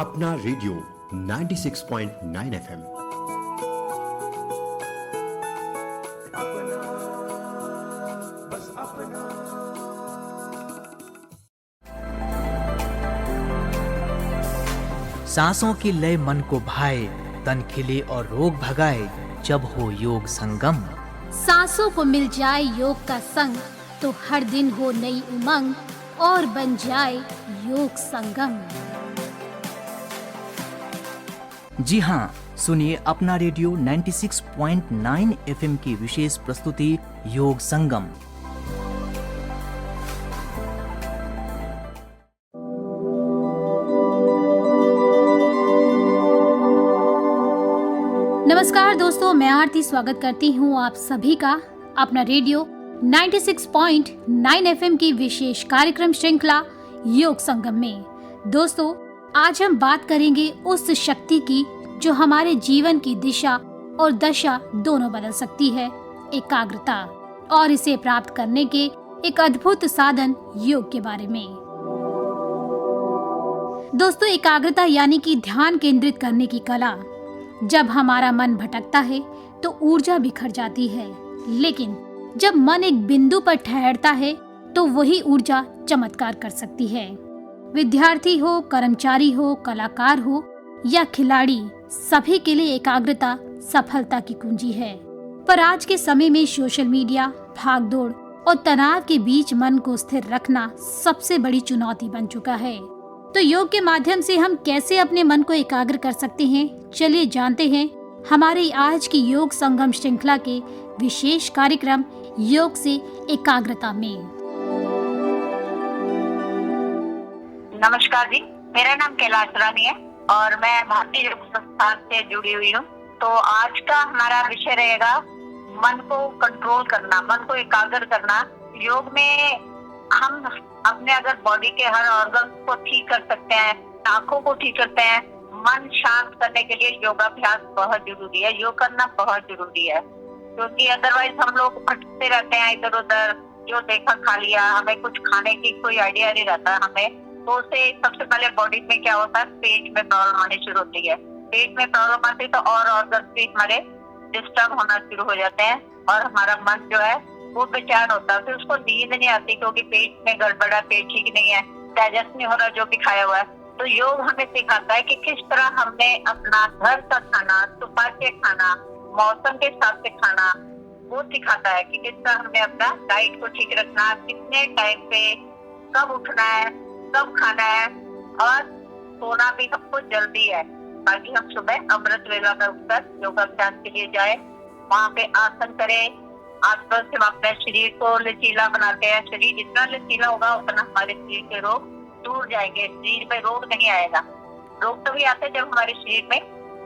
अपना radio 96.9 FM. सांसों की लय मन को भाए, तन खिले और रोग भगाए जब हो योग संगम। सांसों को मिल जाए योग का संग तो हर दिन हो नई उमंग और बन जाए योग संगम। जी हाँ, सुनिए अपना रेडियो 96.9 एफएम की विशेष प्रस्तुति योग संगम। नमस्कार दोस्तों, मैं आरती स्वागत करती हूँ आप सभी का अपना रेडियो 96.9 एफएम की विशेष कार्यक्रम श्रृंखला योग संगम में। दोस्तों, आज हम बात करेंगे उस शक्ति की जो हमारे जीवन की दिशा और दशा दोनों बदल सकती है, एकाग्रता, और इसे प्राप्त करने के एक अद्भुत साधन योग के बारे में। दोस्तों, एकाग्रता यानी कि ध्यान केंद्रित करने की कला। जब हमारा मन भटकता है तो ऊर्जा बिखर जाती है, लेकिन जब मन एक बिंदु पर ठहरता है तो वही ऊर्जा चमत्कार कर सकती है। विद्यार्थी हो, कर्मचारी हो, कलाकार हो या खिलाड़ी, सभी के लिए एकाग्रता सफलता की कुंजी है। पर आज के समय में सोशल मीडिया, भागदौड़ और तनाव के बीच मन को स्थिर रखना सबसे बड़ी चुनौती बन चुका है। तो योग के माध्यम से हम कैसे अपने मन को एकाग्र कर सकते हैं, चलिए जानते हैं हमारी आज की योग संगम श्रृंखला के विशेष कार्यक्रम योग से एकाग्रता में। नमस्कार जी, मेरा नाम कैलाश रानी है और मैं भारतीय योग संस्थान से जुड़ी हुई हूँ। तो आज का हमारा विषय रहेगा मन को कंट्रोल करना, मन को एकाग्र करना। योग में हम अपने अगर बॉडी के हर ऑर्गन को ठीक कर सकते हैं, आंखों को ठीक करते हैं। मन शांत करने के लिए योगाभ्यास बहुत जरूरी है, योग करना बहुत जरूरी है, क्योंकि अदरवाइज हम लोग भटकते रहते हैं इधर उधर, जो देखा खा लिया, हमें कुछ खाने की कोई आइडिया नहीं रहता हमें। तो उससे सबसे पहले बॉडी में क्या होता है, पेट में प्रॉब्लम आनी शुरू होती है। पेट में प्रॉब्लम आती है तो और ऑर्गन भी हमारे डिस्टर्ब होना शुरू हो जाते हैं और हमारा मन जो है वो बेचैन होता है, फिर उसको नींद नहीं आती क्योंकि पेट में गड़बड़ा, पेट ठीक नहीं है, डाइजेस्ट नहीं हो रहा जो भी खाया हुआ है। तो योग हमें सिखाता है कि किस तरह हमने अपना घर का खाना, सुबह के खाना, मौसम के हिसाब से खाना, वो सिखाता है कि किस तरह हमने अपना डाइट को ठीक रखना, कितने टाइम पे कब उठना है, कब खाना है, और सोना भी हमको जल्दी है ताकि हम सुबह अमृत वेला में उठकर योगाभ्यास के लिए जाए, वहाँ पे आसन करें। आसपास से हम अपने शरीर को लचीला बनाते हैं। शरीर जितना लचीला होगा उतना हमारे शरीर के रोग दूर जाएंगे, शरीर में रोग नहीं आएगा। रोग तभी आते हैं जब हमारे शरीर में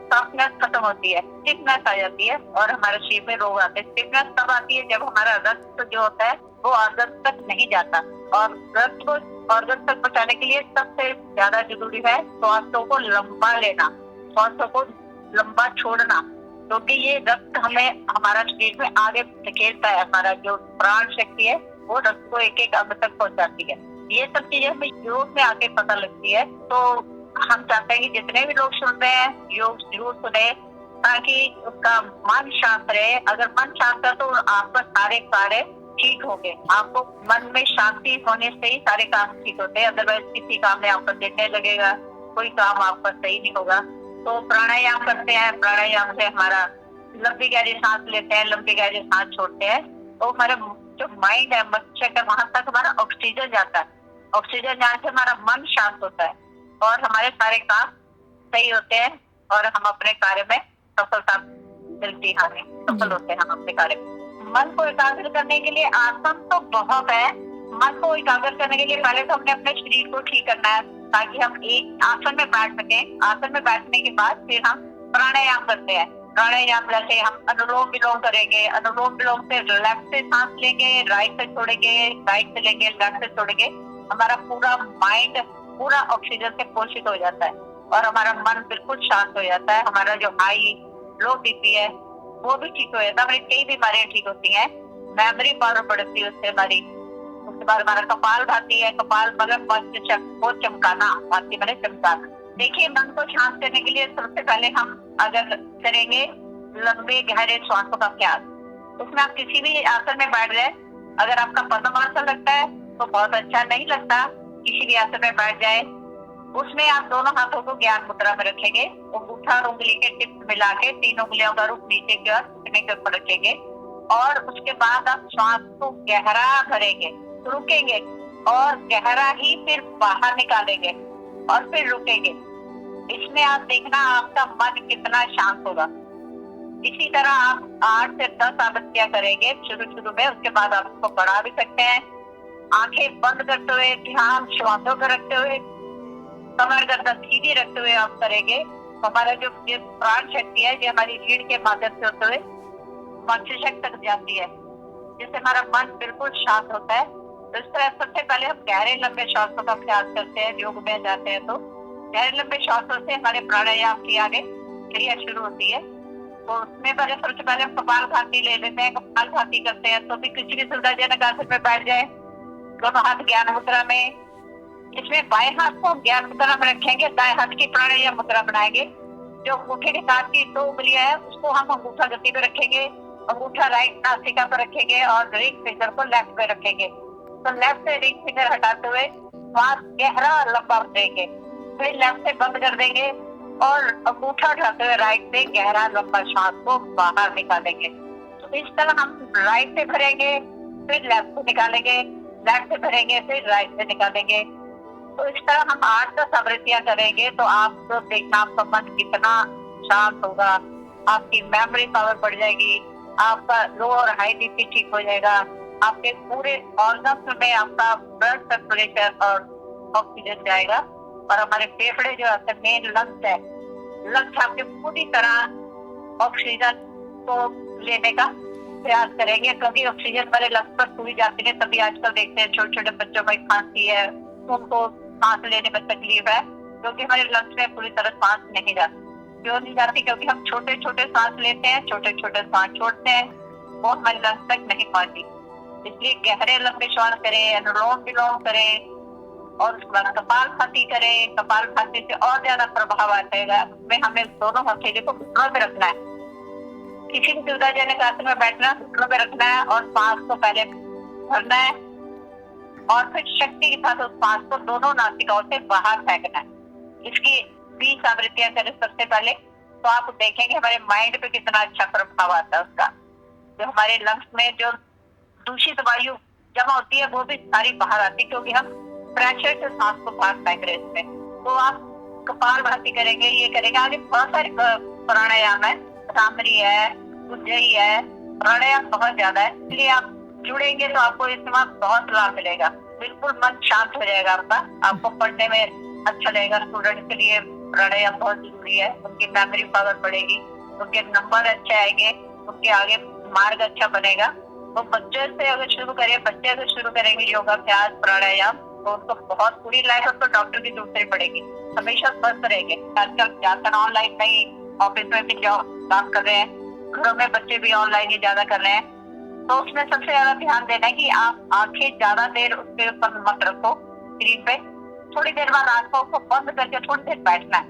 सॉफ्टनेस खत्म होती है, स्टिफनेस आ जाती है और हमारे शरीर में रोग आते हैं। स्टिफनेस तब आती है जब हमारा रक्त जो होता है वो ऑर्गन तक नहीं जाता, और रक्त को ऑर्गन तक पहुंचाने के लिए सबसे ज्यादा जरूरी है श्वासों को लंबा लेना, श्वासों को लंबा छोड़ना, क्योंकि ये रक्त हमें हमारा शरीर में आगे धकेलता है। हमारा जो प्राण शक्ति है वो रक्त को एक एक अंग तक पहुंचाती है। ये सब चीजें हमें योग में आके पता लगती है। तो हम चाहते हैं कि जितने भी लोग सुन रहे हैं योग जरूर सुने, ताकि उसका मन शांत रहे। अगर मन शांत है तो आपका सारे कार्य ठीक होंगे। आपको मन में शांति होने से ही सारे काम ठीक होते हैं, अदरवाइज किसी काम में आपको दिखने लगेगा, कोई काम आपका सही नहीं होगा। तो प्राणायाम करते हैं, प्राणायाम से हमारा लंबी गहरी सांस लेते हैं, लंबी गहरी सांस छोड़ते हैं, तो हमारा जो माइंड है, मस्तिष्क है, वहां तक हमारा ऑक्सीजन जाता है। ऑक्सीजन जाने से हमारा मन शांत होता है और हमारे सारे काम सही होते हैं और हम अपने कार्य में सफलता मिलती है, हमें सफल होते हैं हम अपने कार्य में। मन को एकाग्र करने के लिए आसन तो बहुत है। मन को एकाग्र करने के लिए पहले तो हमने अपने शरीर को ठीक करना है ताकि हम एक आसन में बैठ सकें। आसन में बैठने के बाद फिर हम प्राणायाम करते हैं। प्राणायाम जैसे हम अनुलोम विलोम करेंगे, अनुलोम विलोम से लेफ्ट से सांस लेंगे, राइट से छोड़ेंगे, राइट से लेंगे, लेफ्ट से छोड़ेंगे। हमारा पूरा माइंड पूरा ऑक्सीजन से पोषित हो जाता है और हमारा मन बिल्कुल शांत हो जाता है। हमारा जो हाई लो बीपी है वो भी ठीक हो जाता है। हमारी कई बीमारियां ठीक होती हैं, मेमोरी पावर बढ़ती है उससे हमारी। उसके बाद हमारा कपाल भाती है, कपाल मतलब वो चमकाना, भाती मैंने चमकाना। देखिए, मन को शांत करने के लिए सबसे पहले हम अगर करेंगे लंबे गहरे श्वासों का अभ्यास, उसमें आप किसी भी आसन में बैठ जाए। अगर आपका पद्मासन लगता है तो बहुत अच्छा, नहीं लगता किसी भी आसन में बैठ जाए। उसमें आप दोनों हाथों को ज्ञान मुद्रा में रखेंगे, अंगूठा और उंगली के टिप्स मिला के तीनों उंगलियों का रुख नीचे की ओर घुटने के ऊपर रखेंगे और उसके बाद आप श्वास को गहरा भरेंगे, रुकेंगे और गहरा ही फिर बाहर निकालेंगे और फिर रुकेंगे। इसमें आप देखना आपका मन कितना शांत होगा। इसी तरह आप 8 से 10 आवृत्तियां करेंगे शुरू में, उसके बाद आप उसको बढ़ा भी सकते हैं। आंखें बंद करते हुए, ध्यान श्वासों पर रखते हुए, कमर गर्दन सीधी रखते हुए आप करेंगे। हमारा जो प्राण शक्ति है जो हमारी रीढ़ के माध्यम से होते हुए मस्तिष्क तक जाती है, जिससे हमारा मन बिल्कुल शांत होता है। तो इस तरह सबसे पहले हम गहरे लंबे श्वासों का अभ्यास करते हैं। योग में जाते हैं तो गहरे लंबे श्वासों से हमारे प्राणायाम की आगे क्रिया शुरू होती है। तो उसमें सबसे पहले हम कपालभाति ले लेते हैं। कपालभाति करते हैं तो भी किसी भी सुविधाजनक आसन में बैठ जाए, दोनों हाथ ज्ञान मुद्रा में। इसमें बाएं हाथ को ज्ञान मुद्रा में रखेंगे, दाएं हाथ की प्राणायाम मुद्रा बनाएंगे। जो अंगूठे के साथ की 2 उंगलियां है उसको हम अंगूठा गति पे रखेंगे, अंगूठा राइट नासिका पर रखेंगे और रिंग फिंगर को लेफ्ट पे रखेंगे। तो लेफ्ट से रिंग फिंगर हटाते हुए श्वास गहरा लंबा देंगे, फिर लेफ्ट से बंद कर देंगे और अंगूठा उठाते हुए राइट से गहरा लंबा श्वास को बाहर निकालेंगे। तो इस तरह हम राइट से भरेंगे, फिर लेफ्ट से निकालेंगे, लेफ्ट से भरेंगे, फिर राइट से निकालेंगे। तो इस तरह हम 8-10 आवृत्तियां करेंगे तो आपको देखना आपका मन कितना शांत होगा, आपकी मेमोरी पावर बढ़ जाएगी, आपका लो और हाई बीपी ठीक हो जाएगा, आपके पूरे ऑर्गन्स में आपका ब्लड सर्कुलेशन और ऑक्सीजन जाएगा और हमारे फेफड़े जो आपके मेन लंग्स है, लंग्स आपके पूरी तरह ऑक्सीजन को लेने का प्रयास करेंगे। कभी ऑक्सीजन हमारे लंग्स पर पूरी जाती है, तभी आजकल देखते हैं छोटे छोटे बच्चों में खांसी है, उनको सांस लेने में तकलीफ है क्योंकि हमारे लंग्स में पूरी तरह सांस नहीं जाती। क्यों नहीं जाती? क्योंकि हम छोटे छोटे सांस लेते हैं, छोटे छोटे सांस छोड़ते हैं, वो हमारे लंग्स तक नहीं पहुंचती। इसलिए गहरे लंबे श्वास करें, अनुलोम विलोम करें और उसके बाद कपालभाति करें। कपालभाति से और ज्यादा प्रभाव आएगा। उसमें हमें दोनों हथेली को घुटनों पे रखना है, किसी भी सुविधाजनक आसन में बैठना, घुटनों पे रखना है और सांस को पहले भरना है और फिर शक्ति के साथ उस सांस को दोनों नासिकाओं से बाहर फेंकना है। इसकी 20 आवृत्तियां करें सबसे पहले, तो आप देखेंगे हमारे माइंड पे कितना अच्छा प्रभाव आता है उसका। जो हमारे लंग्स में जो दूषित वायु जमा होती है वो भी सारी बाहर आती है क्योंकि हम प्रेशर से सांस को बाहर फेंक रहे हैं इसमें। तो आप कपालभाति करेंगे, ये करेंगे। आगे बहुत सारे प्राणायाम है, भ्रामरी है, उज्जयी है, प्राणायाम बहुत ज्यादा है। इसलिए आप जुड़ेंगे तो आपको इसमें बहुत लाभ मिलेगा। बिल्कुल मन शांत हो जाएगा आपका, आपको पढ़ने में अच्छा लगेगा। स्टूडेंट के लिए प्राणायाम बहुत जरूरी है, उनकी मेमोरी पावर बढ़ेगी, उनके नंबर अच्छे आएंगे, उनके आगे मार्ग अच्छा बनेगा। तो बच्चे से अगर शुरू करें, बच्चे से शुरू करेंगे योगाभ्यास प्राणायाम तो उनको बहुत पूरी लाइफ उसको डॉक्टर की जरूरत नहीं पड़ेगी, हमेशा स्वस्थ रहेंगे। आजकल ज्यादातर ऑनलाइन नहीं, ऑफिस में भी काम कर रहे हैं, घरों में बच्चे भी ऑनलाइन ही ज्यादा कर रहे हैं। तो उसमें सबसे ज्यादा ध्यान देना है कि आप आंखें ज्यादा देर उसके ऊपर मत रखो स्क्रीन पे। थोड़ी देर बाद आंखों को बंद करके थोड़ी देर बैठना है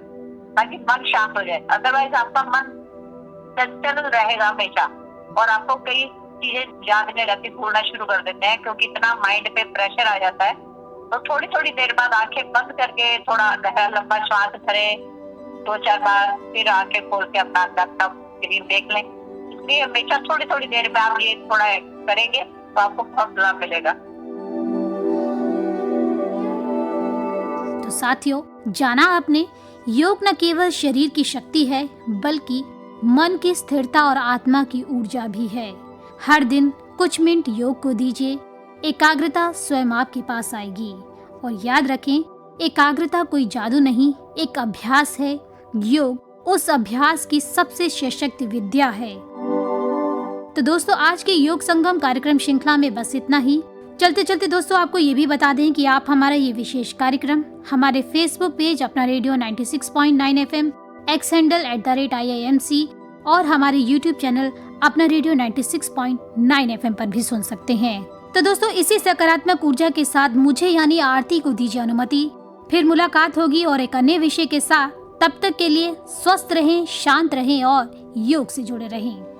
ताकि मन शांत हो जाए। अदरवाइज आपका मन चंचल रहेगा हमेशा और आपको कई चीजें याद नहीं रहती, भूलना शुरू कर देते हैं क्योंकि इतना माइंड पे प्रेशर आ जाता है। तो थोड़ी थोड़ी देर बाद आंखें बंद करके थोड़ा गहरा लंबा श्वास करें 2-4 बार, फिर आंखें खोल के अपना लैपटॉप स्क्रीन देख लें। इसलिए हमेशा थोड़ी थोड़ी देर में आप ये थोड़ा करेंगे तो आपको बहुत लाभ मिलेगा। तो साथियों, जाना आपने, योग न केवल शरीर की शक्ति है बल्कि मन की स्थिरता और आत्मा की ऊर्जा भी है। हर दिन कुछ मिनट योग को दीजिए, एकाग्रता स्वयं आपके पास आएगी। और याद रखें, एकाग्रता कोई जादू नहीं, एक अभ्यास है। योग उस अभ्यास की सबसे सशक्त विद्या है। तो दोस्तों, आज के योग संगम कार्यक्रम श्रृंखला में बस इतना ही। चलते चलते दोस्तों आपको ये भी बता दें कि आप हमारा ये विशेष कार्यक्रम हमारे फेसबुक पेज अपना radio 96.9 FM, x handle @IIMC और हमारे यूट्यूब चैनल अपना रेडियो 96.9 FM पर भी सुन सकते हैं। तो दोस्तों, इसी सकारात्मक ऊर्जा के साथ मुझे यानी आरती को दीजिए अनुमति। फिर मुलाकात होगी और एक अन्य विषय के साथ। तब तक के लिए स्वस्थ रहें, शांत रहें और योग से जुड़े रहें।